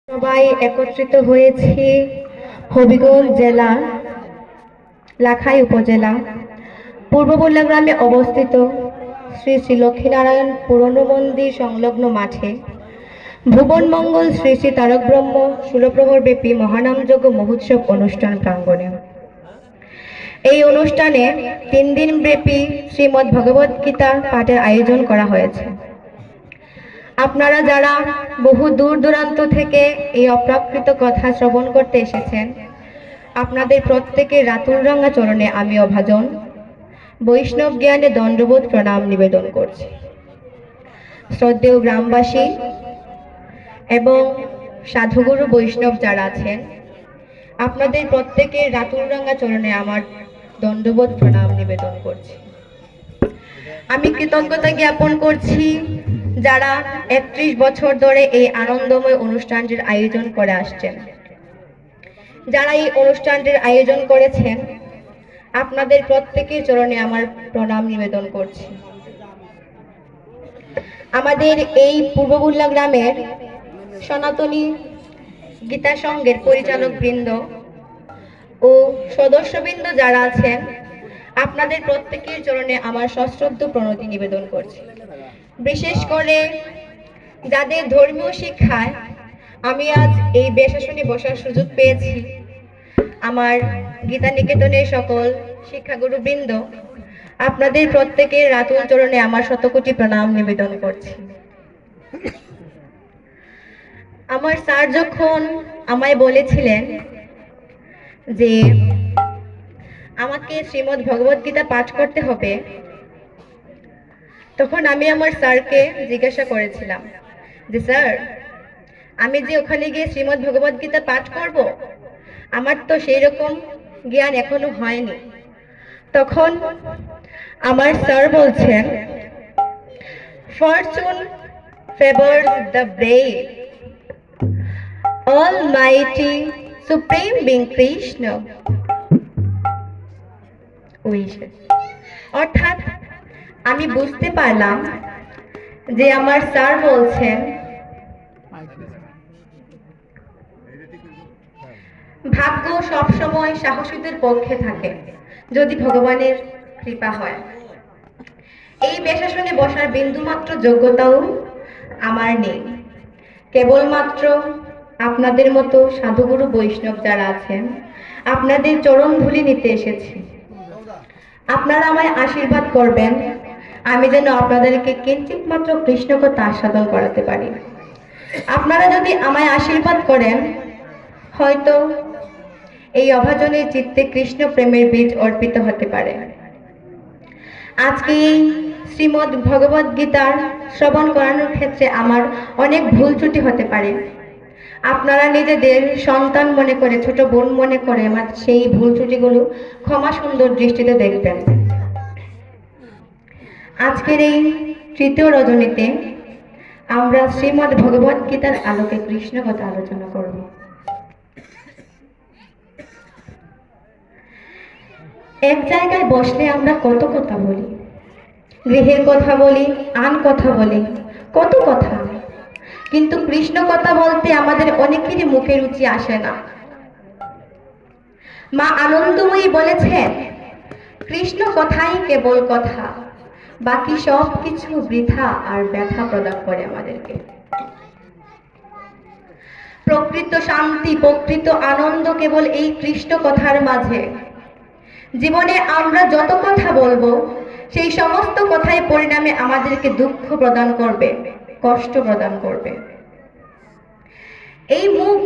সবাই একত্রিত হয়েছি হবিগঞ্জ জেলার লাখাই উপজেলা পূর্ববুল্লা গ্রামে অবস্থিত শ্রী শ্রী লক্ষ্মীনারায়ণ পুরনো মন্দির সংলগ্ন মাঠে ভুবন মঙ্গল শ্রী শ্রী তারক ব্রহ্ম ষোলপ্রহর ব্যাপী মহানামযজ্ঞ মহোৎসব অনুষ্ঠান প্রাঙ্গণে এই অনুষ্ঠানে 3 দিন ব্যাপী শ্রীমদ্ ভগবদ গীতা পাঠের আয়োজন করা হয়েছে। আপনারা যারা বহু দূর দূরান্ত থেকে এই অপ্রাকৃত কথা শ্রবণ করতে এসেছেন, আপনাদের প্রত্যেকের রাতুল রাঙা চরণে আমি অভাজন বৈষ্ণব জ্ঞানে দণ্ডবোধ প্রণাম নিবেদন করছি। শ্রদ্ধেয় গ্রামবাসী এবং সাধুগুরু বৈষ্ণব যারা আছেন, আপনাদের প্রত্যেকের রাতুল রাঙা চরণে আমার দণ্ডবোধ প্রণাম নিবেদন করছি। আমি কৃতজ্ঞতা জ্ঞাপন করছি যারা 31 বছর ধরে এই আনন্দময় অনুষ্ঠানটির আয়োজন করে আসছেন। যারা এই অনুষ্ঠানটির আয়োজন করেছেন, আপনাদের প্রত্যেকের চরণে আমার প্রণাম নিবেদন করছি। আমাদের এই পূর্ববুল্লা গ্রামের সনাতনী গীতা সংঘের পরিচালক বৃন্দ ও সদস্যবৃন্দ যারা আছেন, আপনাদের প্রত্যেকের চরণে আমার সশ্রদ্ধ প্রণতি নিবেদন করছি। বিশেষ করে যাদের ধর্মীয় শিক্ষায় আমি আজ এই বেশাসনে বসার সুযোগ পেয়েছি, আমার গীতা নিকেতনের সকল শিক্ষাগুরু বৃন্দ, আপনাদের প্রত্যেকের রাতুল চরণে আমার শতকোটি প্রণাম নিবেদন করছি। আমার স্যার যখন আমায় বলেছিলেন যে আমাকে শ্রীমদ্ ভগবদ গীতা পাঠ করতে হবে, তখন আমি আমার স্যারকে জিজ্ঞাসা করেছিলাম যে স্যার, আমি যে ওখানে গিয়ে শ্রীমদ্ ভগবদ গীতা পাঠ করব, আমার তো সেই রকম জ্ঞান এখনো হয়নি। তখন আমার স্যার বলছেন, Fortune favours the brave, Almighty supreme being Krishna wishes. অর্থাৎ আমি বুঝতে পারলাম যে আমার স্যার বলছেন ভাগ্য সবসময় সাহসীদের পক্ষে থাকে যদি ভগবানের কৃপা হয়। এই বেশাসনে বসার বিন্দুমাত্র যোগ্যতাও আমার নেই। কেবলমাত্র আপনাদের মতো সাধুগুরু বৈষ্ণব যারা আছেন, আপনাদের চরণ ধুলি নিতে এসেছি। আপনারা আমায় আশীর্বাদ করবেন, আমি যেন আপনাদেরকে কিঞ্চিত মাত্র কৃষ্ণ কথা আস্বাদন করাতে পারি। আপনারা যদি আমায় আশীর্বাদ করেন, হয়তো এই অভাজনের চিত্তে কৃষ্ণ প্রেমের বীজ অর্পিত হতে পারে। আজকে এই শ্রীমদ্ ভগবদ গীতার শ্রবণ করানোর ক্ষেত্রে আমার অনেক ভুল ত্রুটি হতে পারে। আপনারা নিজেদের সন্তান মনে করে, ছোট বোন মনে করে আমার সেই ভুল ত্রুটিগুলো ক্ষমা সুন্দর দৃষ্টিতে দেখবেন। আজকের এই তৃতীয় রজনীতে আমরা শ্রীমদ্ ভগবদ গীতার আলোকে কৃষ্ণ কথা আলোচনা করব। এক জায়গায় বসলে আমরা কত কথা বলি, গৃহের কথা বলি, আন কথা বলি, কত কথা, কিন্তু কৃষ্ণ কথা বলতে আমাদের অনেকেরই মুখে রুচি আসে না। মা আনন্দময়ী বলেছেন, কৃষ্ণ কথাই কেবল কথা, বাকি সব কিছু বৃথা আর ব্যথা প্রদান করে আমাদেরকে। প্রকৃত শান্তি, প্রকৃত আনন্দ কেবল এই কৃষ্ণ কথার মাঝে। জীবনে আমরা যত কথা বলবো, সেই সমস্ত কথাই পরিণামে আমাদেরকে দুঃখ প্রদান করবে, কষ্ট প্রদান করবে। এই মুখ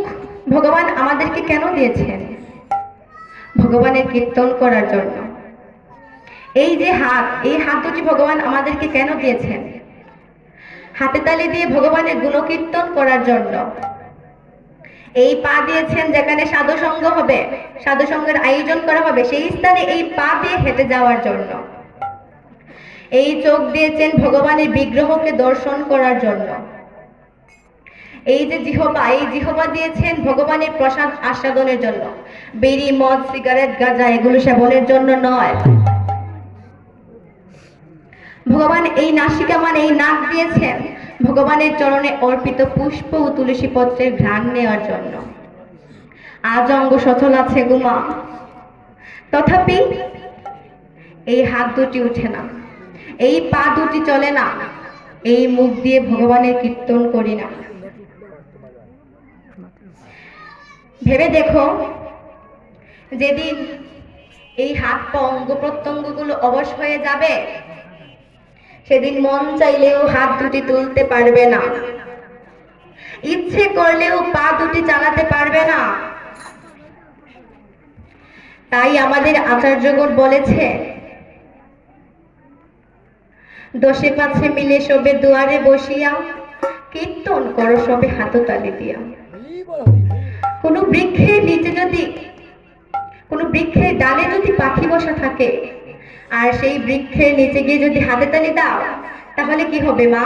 ভগবান আমাদেরকে কেন দিয়েছেন? ভগবানের কীর্তন করার জন্য। এই যে হাত, এই হাত দুটি ভগবান আমাদেরকে কেন দিয়েছেন? হাতে তালি দিয়ে ভগবানের গুণকীর্তন করার জন্য। এই পা দিয়েছেন যেখানে সাধুসঙ্গ হবে, সাধুসঙ্গের আয়োজন করা হবে, সেই স্থানে এই পা দিয়ে হেঁটে যাওয়ার জন্য। এই চোখ দিয়েছেন ভগবানের বিগ্রহকে দর্শন করার জন্য। এই যে জিহ্বা, এই জিহ্বা দিয়েছেন ভগবানের প্রসাদ আস্বাদনের জন্য। বিড়ি, মদ, সিগারেট, গাঁজা এগুলো সেবনের জন্য নয়। ভগবান এই নাসিকা মানে এই নাক দিয়েছেন ভগবানের চরণে অর্পিত পুষ্প ও তুলসী পত্রের ঘ্রাণ নেওয়ার জন্য। আজ অঙ্গ সচল আছে গুমা, তথাপি এই হাত দুটি উঠে না, এই পা দুটি চলে না, এই মুখ দিয়ে ভগবানের কীর্তন করি না। ভেবে দেখো, যেদিন এই হাত পা অঙ্গ প্রত্যঙ্গগুলো অবশ হয়ে যাবে, সেদিন মন চাইলেও হাত দুটি তুলতে পারবে না, ইচ্ছে করলেও পা দুটি চালাতে পারবে না। তাই আমাদের আচার্যগণ বলেছে, দশে পাছে মিলে সবে দুয়ারে বসিয়া, কীর্তন করো সবে হাততালি দিয়া। কোনো বৃক্ষের নিচে যদি, কোনো বৃক্ষের ডালে যদি পাখি বসা থাকে, আর সেই বৃক্ষের নিচে গিয়ে যদি হাতে তালি দাও, তাহলে কি হবে মা?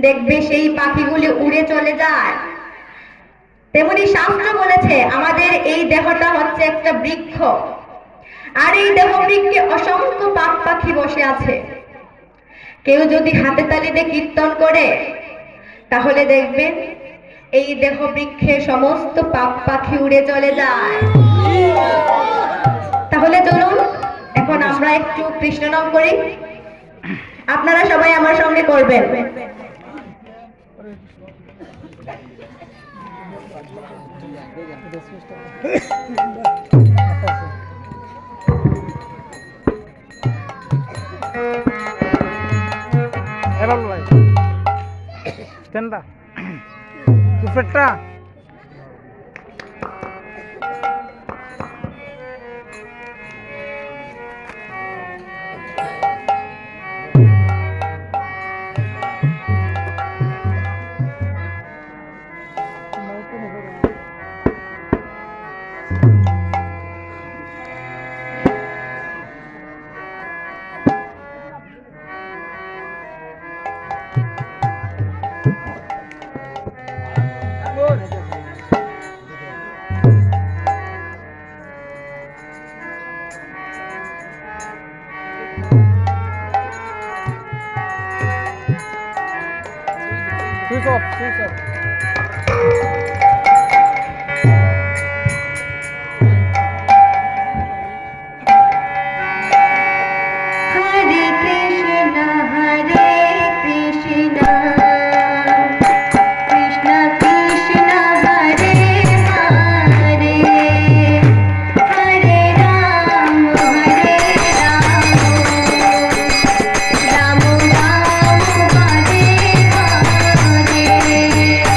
দেখবে সেই পাখিগুলি উড়ে চলে যায়। তেমনি শাস্ত্র বলেছে আমাদের এই দেহটা হচ্ছে একটা বৃক্ষ, আর এই দেহ বৃক্ষে অসংখ্য পাখ পাখি বসে আছে। কেউ যদি হাতে তালি দিয়ে কীর্তন করে, তাহলে দেখবেন এই দেহ বৃক্ষের সমস্ত পাখ পাখি উড়ে চলে যায়। তাহলে চলুন এখন আমরা একটু কৃষ্ণ নাম করি। আপনারা সবাই আমার সঙ্গে করবেন। Switch off, switch off. Hare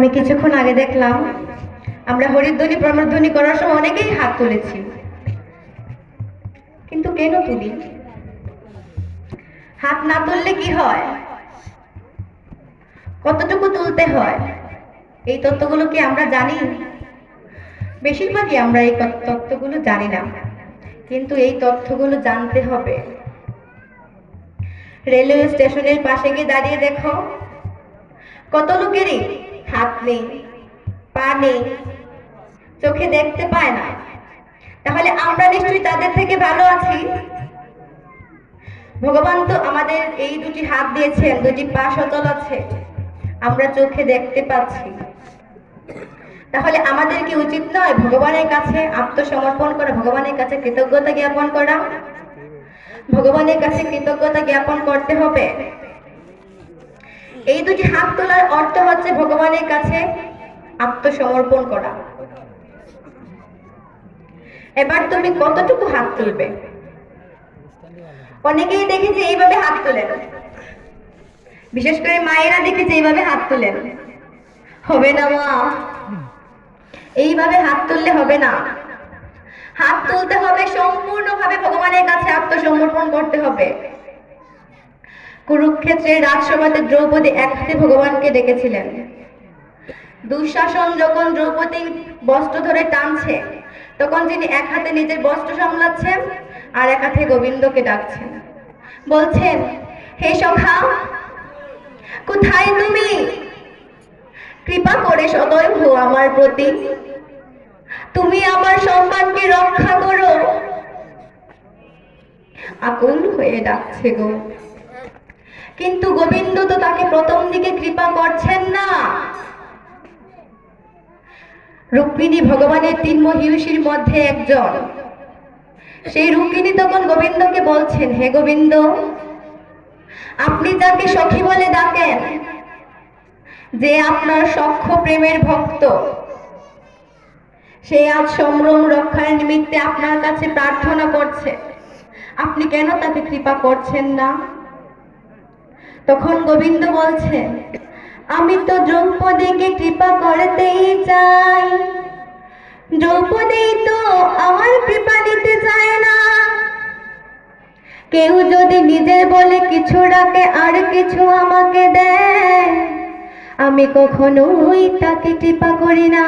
আমি কিছুক্ষণ আগে দেখলাম আমরা হরিধ্বনি প্রণধ্বনি করার সময় অনেকেই হাত তুলেছি, কিন্তু কেন তুলি? হাত না তুললে কি হয়? কতটুকু তুলতে হয়? এই তত্ত্বগুলো কি আমরা জানি? বেশিরভাগই আমরা এই তত্ত্বগুলো জানি না, কিন্তু এই তথ্যগুলো জানতে হবে। রেলওয়ে স্টেশনের পাশে গিয়ে দাঁড়িয়ে দেখো, কত লোকেরই হাত নেই, পা নেই, চোখে দেখতে পায় না। তাহলে আমরা নিশ্চয়ই তাদের থেকে ভালো আছি। ভগবান তো আমাদের এই দুটি হাত দিয়েছেন, দুটি পা সচল আছে, আমরা চোখে দেখতে পাচ্ছি। তাহলে আমাদের কি উচিত নয় ভগবানের কাছে আত্মসমর্পণ করা, ভগবানের কাছে কৃতজ্ঞতা জ্ঞাপন করা? ভগবানের কাছে কৃতজ্ঞতা জ্ঞাপন করতে হবে। এই দুটি হাত তোলার অর্থ হচ্ছে ভগবানের কাছে আত্মসমর্পণ করা। এবার তুমি কতটুকু হাত তুলবে? অনেকেই দেখেছি এইভাবে হাত তোলেন, বিশেষ করে মায়েরা দেখেছি এইভাবে হাত তোলেন। হবে না মা, এইভাবে হাত তুললে হবে না। হাত তুলতে হবে সম্পূর্ণভাবে ভগবানের কাছে আত্মসমর্পণ করতে হবে। কুরুক্ষেত্রের রাজসভাতে দ্রৌপদী এক হাতে ভগবানকে ডেকেছিলেন। দুঃশাসন যখন দ্রৌপদীর বস্ত্র ধরে টানছে, তখন তিনি এক হাতে নিজের বস্ত্র সামলাচ্ছেন আর এক হাতে গোবিন্দকে ডাকছেন, বলছেন, হে সখা, কোথায় তুমি? কৃপা করে সদয় হো আমার প্রতি, তুমি আমার সম্মানকে রক্ষা করো। আকুল হয়ে ডাকছে গো, কিন্তু গোবিন্দ তো তাকে প্রথম দিকে কৃপা করছেন না। রুক্মিণী ভগবানের তিন মহিষীর মধ্যে একজন। সেই রুক্মিণী তখন গোবিন্দকে বলছেন, হে গোবিন্দ, আপনি যাকে সখী বলে ডাকেন, যে আপনার সখ্য প্রেমের ভক্ত, সে আজ সম্ভ্রম রক্ষার নিমিত্তে আপনার কাছে প্রার্থনা করছে, আপনি কেন তাকে কৃপা করছেন না? তখন গোবিন্দ বলছেন, আমি তো দ্রৌপদীকে কৃপা করতেই চাই, দ্রৌপদী তো আমার কৃপা নিতে চায় না। কেউ যদি নিজের বলে কিছু রাখে আর কিছু আমাকে দেয়, আমি কখনোই তাকে কৃপা করি না।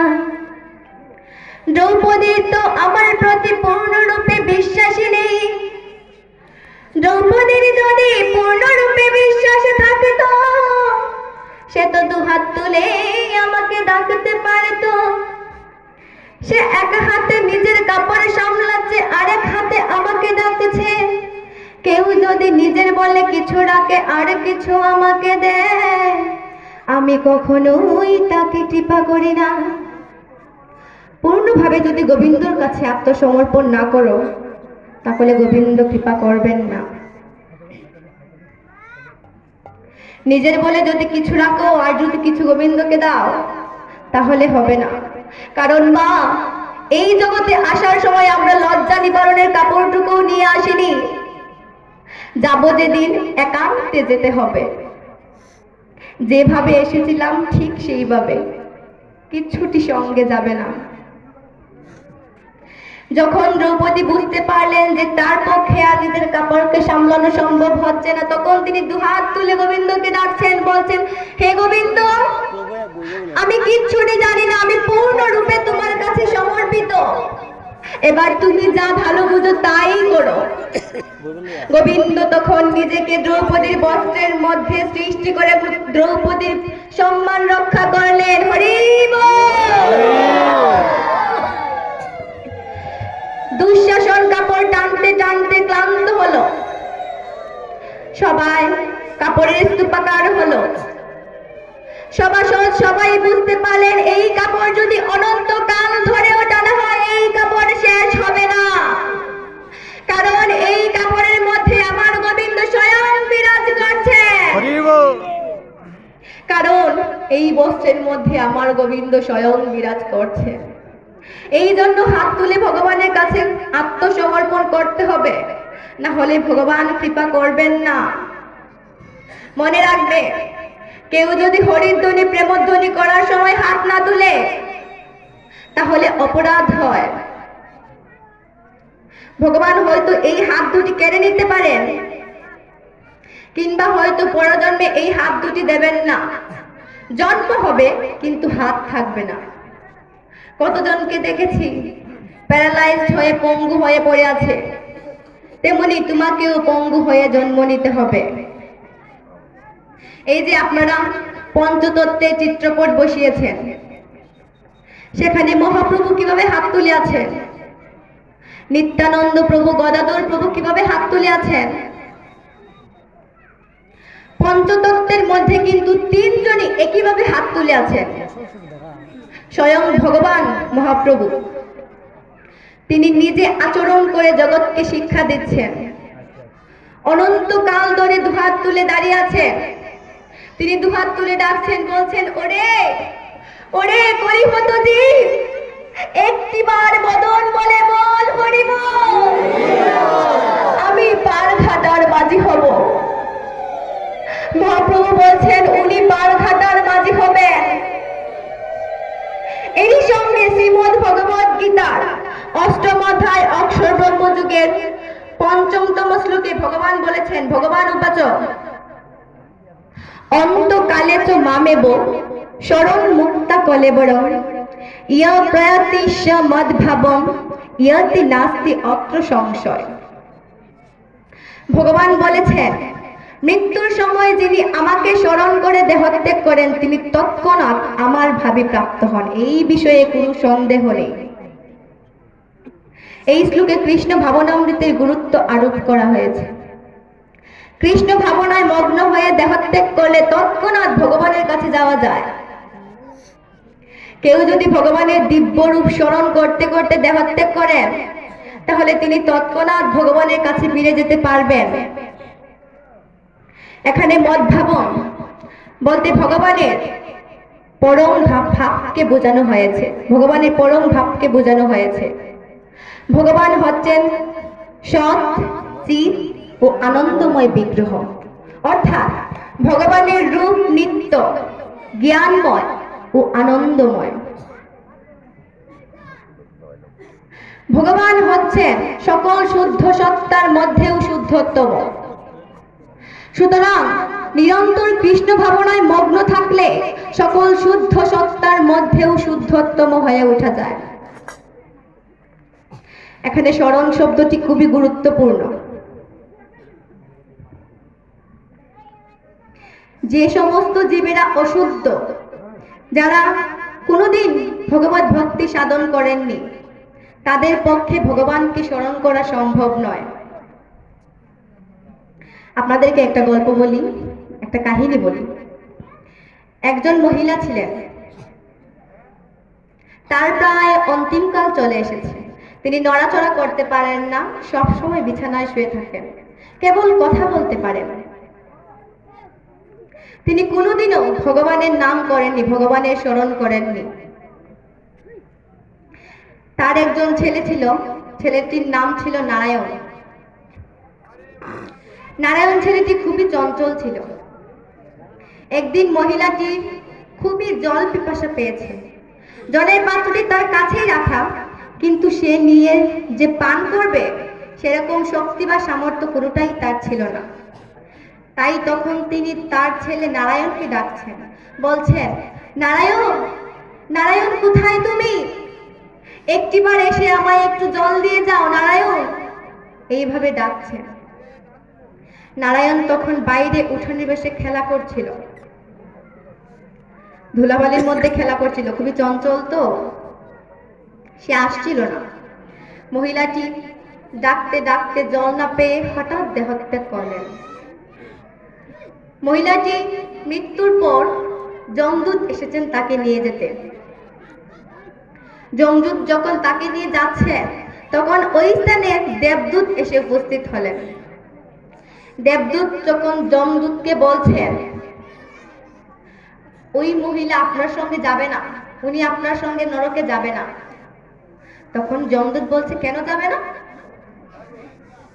দ্রৌপদীর তো আমার প্রতি পূর্ণরূপে বিশ্বাসী নেই। দ্রৌপদীর যদি পূর্ণরূপে বিশ্বাস থাকে তো সে তো দুহাত তুলে আমাকে ডাকতে পারত। সে এক হাতে নিজের কাপড় সামলাচ্ছে, আরেক হাতে আমাকে ডাকছে। কেউ যদি নিজের বলে কিছু রাখে আর কিছু আমাকে দেয়, আমি কখনোই তাকে কৃপা করি না। পূর্ণভাবে যদি গোবিন্দর কাছে আত্মসমর্পণ না করো, তাহলে গোবিন্দ কৃপা করবেন না। নিজের বলে যদি কিছু রাখো আর যদি কিছু গোবিন্দকে দাও, তাহলে হবে না। কারণ মা, এই জগতে আসার সময় আমরা লজ্জা নিবারণের কাপড়টুকু নিয়ে আসিনি। যাব যেদিন একান্তে যেতে হবে, যেভাবে এসেছিলাম ঠিক সেইভাবে, কিচ্ছুটি সঙ্গে যাবে না। যখন দ্রৌপদী বুঝতে পারলেন যে তার পক্ষে আর নিজের কাপড়কে সামলানো সম্ভব হচ্ছে না, তখন তিনি দুহাত তুলে গোবিন্দকে ডাকছেন, বলছেন, হে গোবিন্দ, আমি কিচ্ছুটি জানি না, আমি পূর্ণরূপে তোমার কাছে সমর্পিত। এবার তুমি যা ভালো বুঝো তাই করো। গোবিন্দ তখন নিজেকে দ্রৌপদীর বস্ত্রের মধ্যে সৃষ্টি করে দ্রৌপদীর সম্মান রক্ষা করলেন। হরি বল। দুঃশাসন কাপড় টানতে টানতে ক্লান্ত হলো, সবাই কাপড়ের স্তূপাকার হলো। সভাসদ সবাই বুঝতে পারলেন এই কাপড় যদি অনন্ত কাল ধরেও টানা হয়, এই কাপড় শেষ হবে না। কারণ এই কাপড়ের মধ্যে আমার গোবিন্দ স্বয়ং বিরাজ করছে। কারণ এই বস্ত্রের মধ্যে আমার গোবিন্দ স্বয়ং বিরাজ করছে। এই জন্য হাত তুলে ভগবানের কাছে আত্মসমর্পণ করতে হবে, না হলে ভগবান কৃপা করবেন না। মনে রাখবে, কেউ যদি হরিধ্বনি প্রেমধ্বনি করার সময় হাত না তুলে তাহলে অপরাধ হয়। ভগবান হয়তো এই হাত দুটি কেড়ে নিতে পারেন, কিংবা হয়তো পরজন্মে এই হাত দুটি দেবেন না। জন্ম হবে কিন্তু হাত থাকবে না। কতজনকে দেখেছি প্যারালাইজড হয়ে পঙ্গু হয়ে পড়ে আছে, তেমনি তোমাকেও পঙ্গু হয়ে জন্ম নিতে হবে। এই যে আপনারা পঞ্চতত্ত্বের চিত্রপট বসিয়েছেন, সেখানে মহাপ্রভু কিভাবে হাত তুলে আছেন, নিত্যানন্দ প্রভু, গদাধর প্রভু কিভাবে হাত তুলে আছেন। পঞ্চতত্ত্বের মধ্যে কিন্তু তিনজনই একইভাবে হাত তুলে আছেন। স্বয়ং ভগবান মহাপ্রভু তিনি নিজে আচরণ করে জগৎকে শিক্ষা দিচ্ছেন। অনন্তকাল ধরে দুহাত তুলে দাঁড়িয়ে আছেন। তিনি দুহাত তুলে ডাকছেন, বলছেন, ওরে ওরে কলিহত জীব, একটিবার মদন বলে বল হরি বল, আমি পার ঘাটার মাঝি হব। মহাপ্রভু বলছেন উনি পার ঘাটার মাঝি হবেন। এই সঙ্গে শ্রীমদ্ ভগবদ গীতার অষ্টম অধ্যায় অক্ষর ব্রহ্মযুগের পঞ্চমতম শ্লোকে ভগবান বলেছেন, ভগবান উপাচ অন্তকালে চ মামেব শরণ মুক্তা কলেবর ইয় প্রয়াতি মদ্ভাবম ইয়তি নাস্তি অত্র সংশয়। ভগবান বলেছেন, মৃত্যুর সময় যিনি আমাকে স্মরণ করে দেহত্যাগ করেন তিনি তৎক্ষণাৎ আমার ভাবে প্রাপ্ত হন, এই বিষয়ে কোনো সন্দেহ নেই। এই শ্লোকে কৃষ্ণ ভাবনামৃতের গুরুত্ব আরোপ করা হয়েছে। কৃষ্ণ ভাবনায় মগ্ন হয়ে দেহত্যাগ করলে তৎক্ষণাৎ ভগবানের কাছে যাওয়া যায়। কেউ যদি ভগবানের দিব্য রূপ স্মরণ করতে করতে দেহত্যাগ করেন তাহলে তিনি তৎক্ষণাৎ ভগবানের কাছে ফিরে যেতে পারবেন। এখানে মদ্ভাবন বলতে ভগবানের পরম ভাবকে বোঝানো হয়েছে। ভগবানের পরম ভাবকে বোঝানো হয়েছে। ভগবান হচ্ছেন সৎ, চিৎ ও আনন্দময় বিগ্রহ, অর্থাৎ ভগবানের রূপ নিত্য, জ্ঞানময় ও আনন্দময়। ভগবান হচ্ছেন সকল শুদ্ধ সত্তার মধ্যেও শুদ্ধতম। সুতরাং নিরন্তর কৃষ্ণ ভাবনায় মগ্ন থাকলে সকল শুদ্ধ সত্তার মধ্যেও শুদ্ধতম হয়ে ওঠা যায়। এখানে স্মরণ শব্দটি খুবই গুরুত্বপূর্ণ। যে সমস্ত জীবেরা অশুদ্ধ, যারা কোনোদিন ভগবত ভক্তি সাধন করেননি, তাদের পক্ষে ভগবানকে স্মরণ করা সম্ভব নয়। আপনাদেরকে একটা গল্প বলি, একটা কাহিনী বলি। একজন মহিলা ছিলেন, তার প্রায় অন্তিমকাল চলে এসেছে। তিনি নড়াচড়া করতে পারেন না, সবসময় বিছানায় শুয়ে থাকেন, কেবল কথা বলতে পারেন। তিনি কোনোদিনও ভগবানের নাম করেননি, ভগবানের স্মরণ করেননি। তার একজন ছেলে ছিল, ছেলেটির নাম ছিল নারায়ণ। নারায়ণ ছেলেটি খুবই চঞ্চল ছিল। একদিন মহিলাটি খুবই জল পিপাসা পেয়েছে। জলের পাত্রটি তার কাছেই রাখা, কিন্তু সে নিয়ে যে পান করবে সেরকম শক্তি বা সামর্থ্য কোনোটাই তার ছিল না। তাই তখন তিনি তার ছেলে নারায়ণকে ডাকছেন, বলছেন, নারায়ণ, নারায়ণ কোথায় তুমি? একটিবার এসে আমায় একটু জল দিয়ে যাও নারায়ণ। এইভাবে ডাকছেন। নারায়ণ তখন বাইরে উঠোনে বসে খেলা করছিল, ধুলাবালির মধ্যে খেলা করছিল, খুবই চঞ্চল তো, সে আসছিল না। মহিলাটি ডাকতে ডাকতে জল না পেয়ে হঠাৎ দেহত্যাগ করলেন। মহিলাটি মৃত্যুর পর যমদূত এসেছেন তাকে নিয়ে যেতে। যমদূত যখন তাকে নিয়ে যাচ্ছেন তখন ওই স্থানে দেবদূত এসে উপস্থিত হলেন। দেবদূত যখন যমদূতকে বলছেন, ওই মহিলা আপনার সঙ্গে যাবে না, উনি আপনার সঙ্গে নরকে যাবে না। তখন যমদূত বলছে, কেন যাবে না?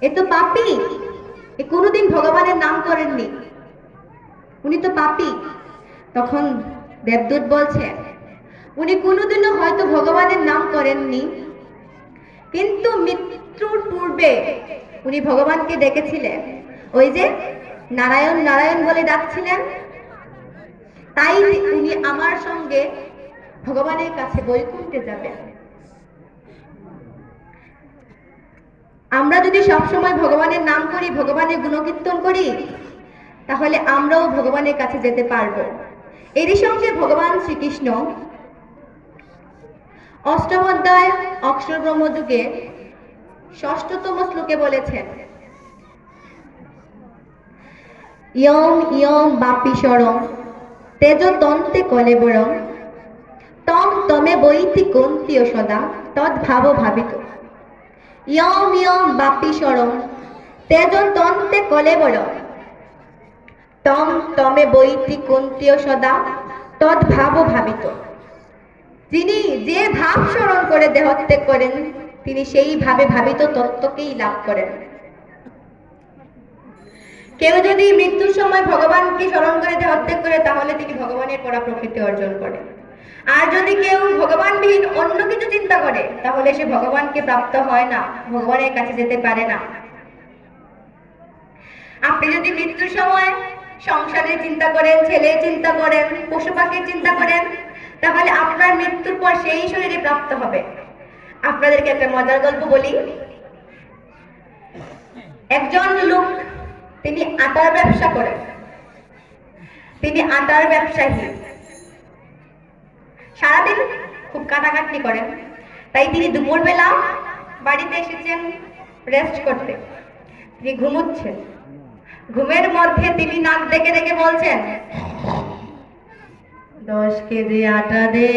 এ তো পাপী, এ কোনোদিন ভগবানের নাম করেননি, উনি তো পাপী। তখন দেবদূত বলছে, উনি কোনোদিনও হয়তো ভগবানের নাম করেননি, কিন্তু মৃত্যুর পূর্বে উনি ভগবানকে ডেকেছিলেন, ওই যে নারায়ণ নারায়ণ বলে ডাকছিলেন, তাই উনি আমার সঙ্গে ভগবানের কাছে বৈকুণ্ঠে যাবেন। আমরা যদি সবসময় ভগবানের নাম করি, ভগবানের গুণকীর্তন করি, তাহলে আমরাও ভগবানের কাছে যেতে পারবো। এরই সঙ্গে ভগবান শ্রীকৃষ্ণ অষ্টম অধ্যায় অক্ষর ব্রহ্মযুগে ৬ষ্ঠতম শ্লোকে বলেছেন, ইয়ং ইয়ং বাপিশ্বরং তেজ তন্তে কলেবরং তং তমে বৈতি কন্তীয় সদা তদ্ভাব ভাবিত। ইয়ং ইয়ং বাপিশ্বরং তেজ তন্তে কলেবরং তং তমে বৈতি কন্তীয় সদা তদ্ভাব ভাবিত। যিনি যে ভাব স্মরণ করে দেহত্যাগ করেন, তিনি সেইভাবে ভাবিত তত্ত্বকেই লাভ করেন। কেউ যদি মৃত্যুর সময় ভগবানকে স্মরণ করে দেহত্যাগ করে, তাহলে তিনি ভগবানের পরা প্রকৃতি অর্জন করে। আর যদি কেউ ভগবানবিহীন অন্য কিছু চিন্তা করে, তাহলে সে ভগবানকে প্রাপ্ত হয় না, ভগবানের কাছে যেতে পারে না। আপনি যদি মৃত্যুর সময় সংসারের চিন্তা করেন, ছেলের চিন্তা করেন, পশু পাখির চিন্তা করেন, তাহলে আপনার মৃত্যুর পর সেই শরীরে প্রাপ্ত হবে। আপনাদেরকে একটা মজার গল্প বলি। একজন লোক, তিনি আটার ব্যবসা করেন, তিনি আটার ব্যবসায়ী, সারাদিন খুব কাটাকাটি করেন। তাই তিনি দুপুরবেলা বাড়িতে এসেছেন রেস্ট করতে, তিনি ঘুমোচ্ছেন। ঘুমের মধ্যে তিনি নাক ডেকে ডেকে বলছেন, 10 কেজি আটা দে,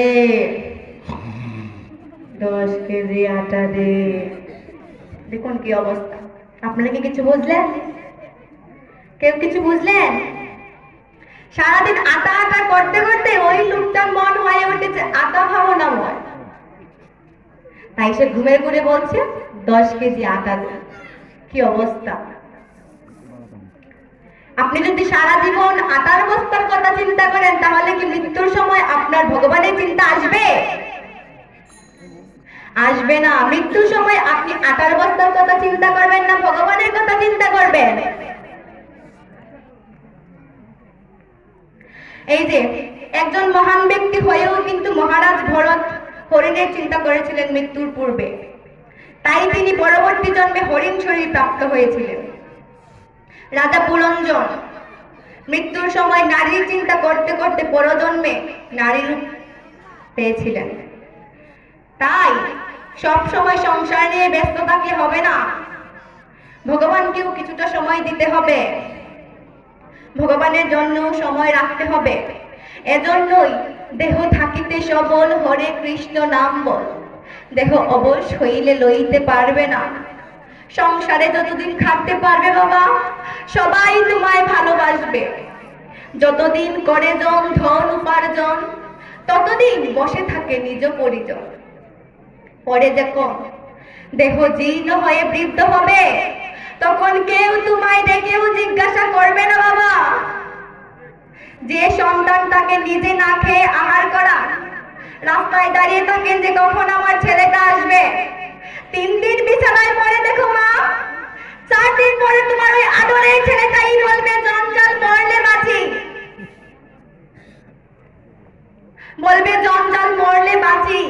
10 কেজি আটা দে। দেখুন কি অবস্থা। আপনারা কি কিছু বুঝলেন? কেউ কিছু বুঝলেন? সারাদিন আটা আটা করতে করতে ওই লোকটার মন হয়ে উঠেছে আটা ভাবনাময়। তাই সে ঘুমের ঘুরে বলছে 10 কেজি আটা দে। কি অবস্থা। আপনি যদি সারা জীবন আটার বস্তার কথা চিন্তা করেন, তাহলে কি মৃত্যুর সময় আপনার ভগবানের চিন্তা আসবে? আসবে না। মৃত্যুর সময় আপনি আটার বস্তার কথা চিন্তা করবেন না, ভগবানের কথা চিন্তা করবেন। এই যে একজন মহান ব্যক্তি হয়েও কিন্তু মহারাজ ভরত হরিণের চিন্তা করেছিলেন মৃত্যুর পূর্বে, তাই তিনি পরবর্তী জন্মে হরিণ শরীর প্রাপ্ত হয়েছিলেন। রাজা পুরঞ্জন মৃত্যুর সময় নারীর চিন্তা করতে করতে পরজন্মে নারী রূপ পেয়েছিলেন। তাই সব সময় সংসার নিয়ে ব্যস্ত থাকলে হবে না, ভগবানকেও কিছুটা সময় দিতে হবে, ভগবানের জন্য সময় রাখতে হবে। এজন্যই দেহ থাকিতে সবল হরে কৃষ্ণ নাম বল, দেহ অবশ হইলে লইতে পারবে না। সংসারে যতদিন খাটতে পারবে বাবা, সবাই তোমায় ভালোবাসবে। যতদিন করে জন ধন উপার্জন, ততদিন বসে থাকে নিজ পরিজন। পরে যখন দেহ জীর্ণ হয়ে বৃদ্ধ হবে, তখন কেউ তোমায় ডেকেও জিজ্ঞাসা করবে না বাবা। যে সন্তান তাকে নিজে না খেয়ে আহার করা, রাস্তায় দাঁড়িয়ে থাকেন যে কখন আমার ছেলেটা আসবে। 3 দিন বিছানায় পড়ে দেখো মা, 4 দিন পরে তোমার ওই আদরের ছেলেটাই বলবে জঞ্জাল মরলে বাঁচি, বলবে জঞ্জাল মরলে বাঁচি।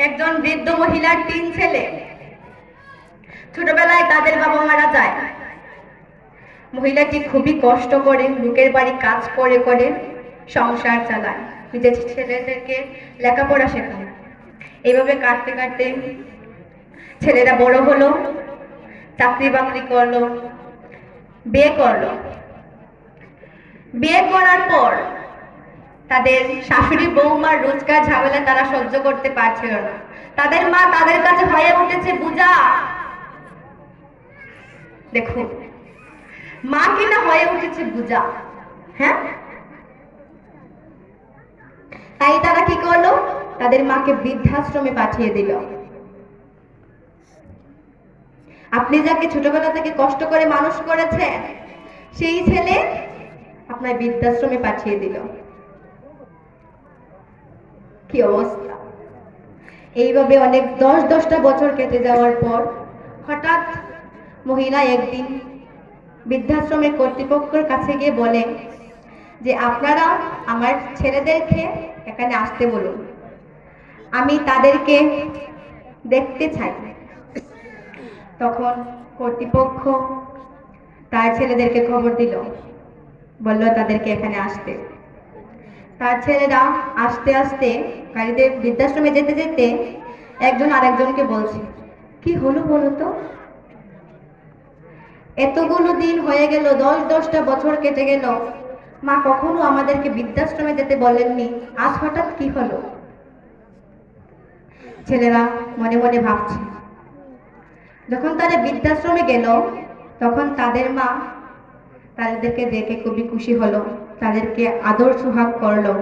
একজন বৃদ্ধ মহিলার 3 ছেলে, ছোটবেলায় তাদের বাবা মারা যায়। মহিলাটি খুবই কষ্ট করে লোকের বাড়ি কাজ করে করে সংসার চালায়, নিজের ছেলেদেরকে লেখাপড়া শেখায়। এইভাবে কাটতে কাটতে ছেলেরা বড় হলো, চাকরি বাকরি করলো, বিয়ে করলো। বিয়ে করার পর তাদের শাশুড়ি বৌমার রোজগার ঝামেলা তারা সহ্য করতে পারছিল না। তাদের মা তাদের কাছে হয়ে উঠেছে বুঝা। দেখুন, মা কিনা হয়ে উঠেছে বুঝা। হ্যাঁ, তাই তারা কি করলো, তাদের মাকে বৃদ্ধাশ্রমে পাঠিয়ে দিল। আপনি যাকে ছোটবেলা থেকে কষ্ট করে মানুষ করেছেন, সেই ছেলে আপনার বৃদ্ধাশ্রমে পাঠিয়ে দিল। কি অবস্থা! এইভাবে অনেক 10টা বছর কেটে যাওয়ার পর হঠাৎ মহিলা একদিন বৃদ্ধাশ্রমের কর্তৃপক্ষের কাছে গিয়ে বলে যে আপনারা আমার ছেলেদেরকে এখানে আসতে বলুন, আমি তাদেরকে দেখতে চাই। তখন কর্তৃপক্ষ তার ছেলেদেরকে খবর দিল, বলল তাদেরকে এখানে আসতে। তার ছেলেরা আস্তে আস্তে গাড়িতে বৃদ্ধাশ্রমে যেতে যেতে একজন আরেকজনকে বলছে, কি হলো বলো তো, এতগুলো দিন হয়ে গেল, 10টা বছর কেটে গেল, মা কখনো আমাদেরকে বৃদ্ধাশ্রমে যেতে বলেননি, আজ হঠাৎ কি হলো? ছেলেরা মনে মনে ভাবছে। যখন তারা বৃদ্ধাশ্রমে গেল তখন তাদের মা তাদেরকে দেখে খুবই খুশি হলো, তাদেরকে আদর সোহাগ করলো।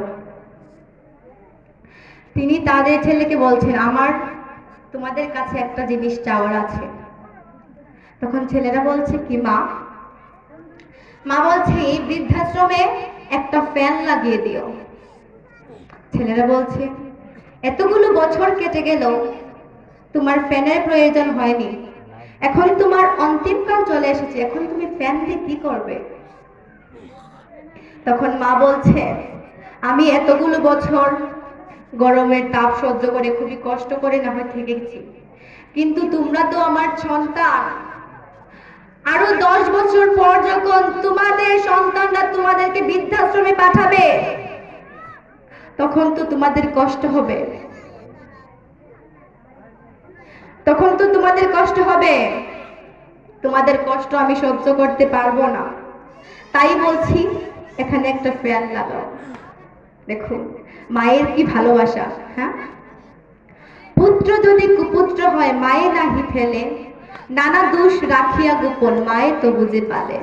তিনি তাদের ছেলেকে বলছেন, আমার তোমাদের কাছে একটা জিনিস চাওয়ার আছে। তখন ছেলেরা বলছে, কি মা? মা বলছে, এই বৃদ্ধাশ্রমে একটা ফ্যান লাগিয়ে দিও। ছেলেরা বলছে, এতগুলো বছর কেটে গেল, তোমার ফ্যানের প্রয়োজন হয়নি, এখন তোমার অন্তিমকাল চলে এসেছে, এখন তুমি ফ্যান দিয়ে কি করবে? তখন মা বলছে, আমি এতগুলো বছর গরমের তাপ সহ্য করে খুবই কষ্ট করে না হয় থেকেছি, কিন্তু তোমরা তো আমার সন্তান, আরো 10 বছর পর যখন তোমাদের সন্তানরা তোমাদেরকে বৃদ্ধাশ্রমে পাঠাবে তখন তো তোমাদের কষ্ট হবে, তখন তো তোমাদের কষ্ট হবে, তোমাদের কষ্ট আমি সহ্য করতে পারবো না, তাই বলছি এখানে একটা ফ্যান লাগাও। দেখুন মায়ের কি ভালোবাসা। হ্যাঁ, পুত্র যদি কুপুত্র হয় মায়ে নাহি ফেলে, নানা দোষ রাখিয়া গোপন মায়ে তো বুঝে পালে।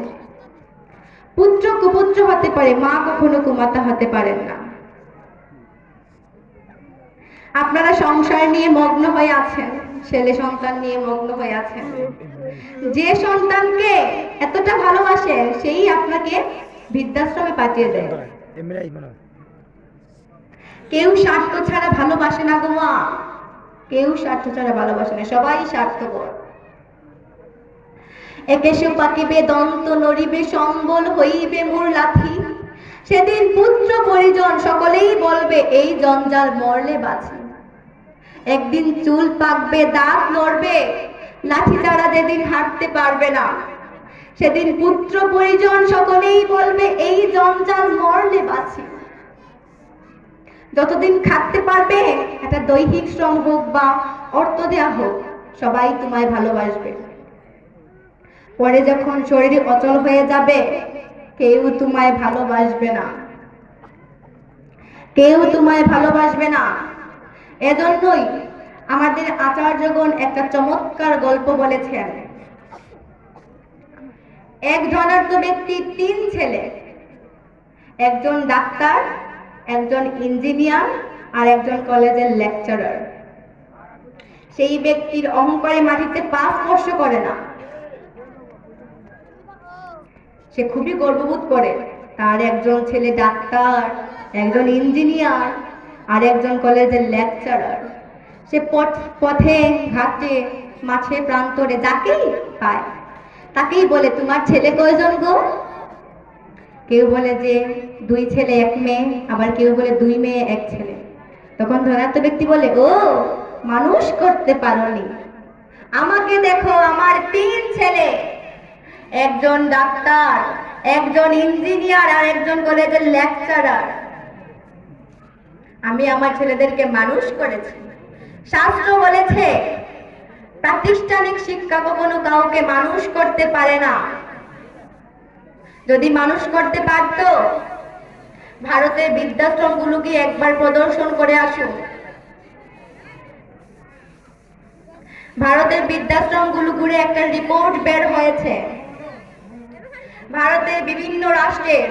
পুত্র কুপুত্র হতে পারে, মা কখনো কুমাতা হতে পারেন না। আপনারা সংসার নিয়ে মগ্ন হয়ে আছেন, ছেলে সন্তান নিয়ে মগ্ন হয়ে আছেন, যে সন্তানকে এতটা ভালোবাসেন সেই আপনাকে বৃদ্ধাশ্রমে পাঠিয়ে দেয়। কেউ স্বার্থ ছাড়া ভালোবাসে না গো মা, কেউ স্বার্থ ছাড়া ভালোবাসে না, সবাই স্বার্থপর। একেশে পাকিবে দন্ত নড়িবে, সম্বল হইবে মোর লাথি, সেদিন পুত্র পরিজন সকলেই বলবে এই জঞ্জাল মরলে বাঁচি। একদিন চুল পাকবে, দাঁত নড়বে, লাঠি ছাড়া যেদিন হাঁটতে পারবে না, সেদিন পুত্র পরিজন সকলেই বলবে এই জঞ্জাল মরলে বাঁচি। যতদিন খাটতে পারবে, একটা দৈহিক শ্রম হোক বা অর্থ দেয়া হোক, সবাই তোমায় ভালোবাসবে। পরে যখন শরীর অচল হয়ে যাবে, কেউ তোমায় ভালোবাসবে না, কেউ তোমায় ভালোবাসবে না। এজন্যই আমাদের আচার্যগণ একটা চমৎকার গল্প বলেছেন। এক ধনাঢ্য ব্যক্তির 3 ছেলে, একজন ডাক্তার, একজন ইঞ্জিনিয়ার আর একজন কলেজের লেকচারার। সেই ব্যক্তির অহংকারে মাটিতে পা স্পর্শ করে না, সে খুবই গর্ববোধ করে তার একজন ছেলে ডাক্তার, একজন ইঞ্জিনিয়ার আর একজন কলেজের লেকচারার। সে পথে ঘাটে মাঠে প্রান্তরে যাকেই পায় তাকেই বলে, তোমার ছেলে কয়জন গো? কেউ বলে যে 2 ছেলে 1 মেয়ে, আবার কেউ বলে 2 মেয়ে 1 ছেলে। তখন ধনাঢ্য ব্যক্তি বলে, ও মানুষ করতে পারোনি, আমাকে দেখো, আমার 3 ছেলে, একজন ডাক্তার, একজন ইঞ্জিনিয়ার আর একজন কলেজের লেকচারার। আমি আমার ছেলেদেরকে মানুষ করেছি। শাস্ত্র বলেছে প্রাতিষ্ঠানিক শিক্ষা কখনো কাউকে মানুষ করতে পারে না। যদি মানুষ করতে পারত, ভারতের বৃদ্ধাশ্রমগুলোকে একবার প্রদর্শন করে আসুন। ভারতের বৃদ্ধাশ্রমগুলো ঘুরে একটা রিপোর্ট বের হয়েছে। ভারতের বিভিন্ন রাষ্ট্রের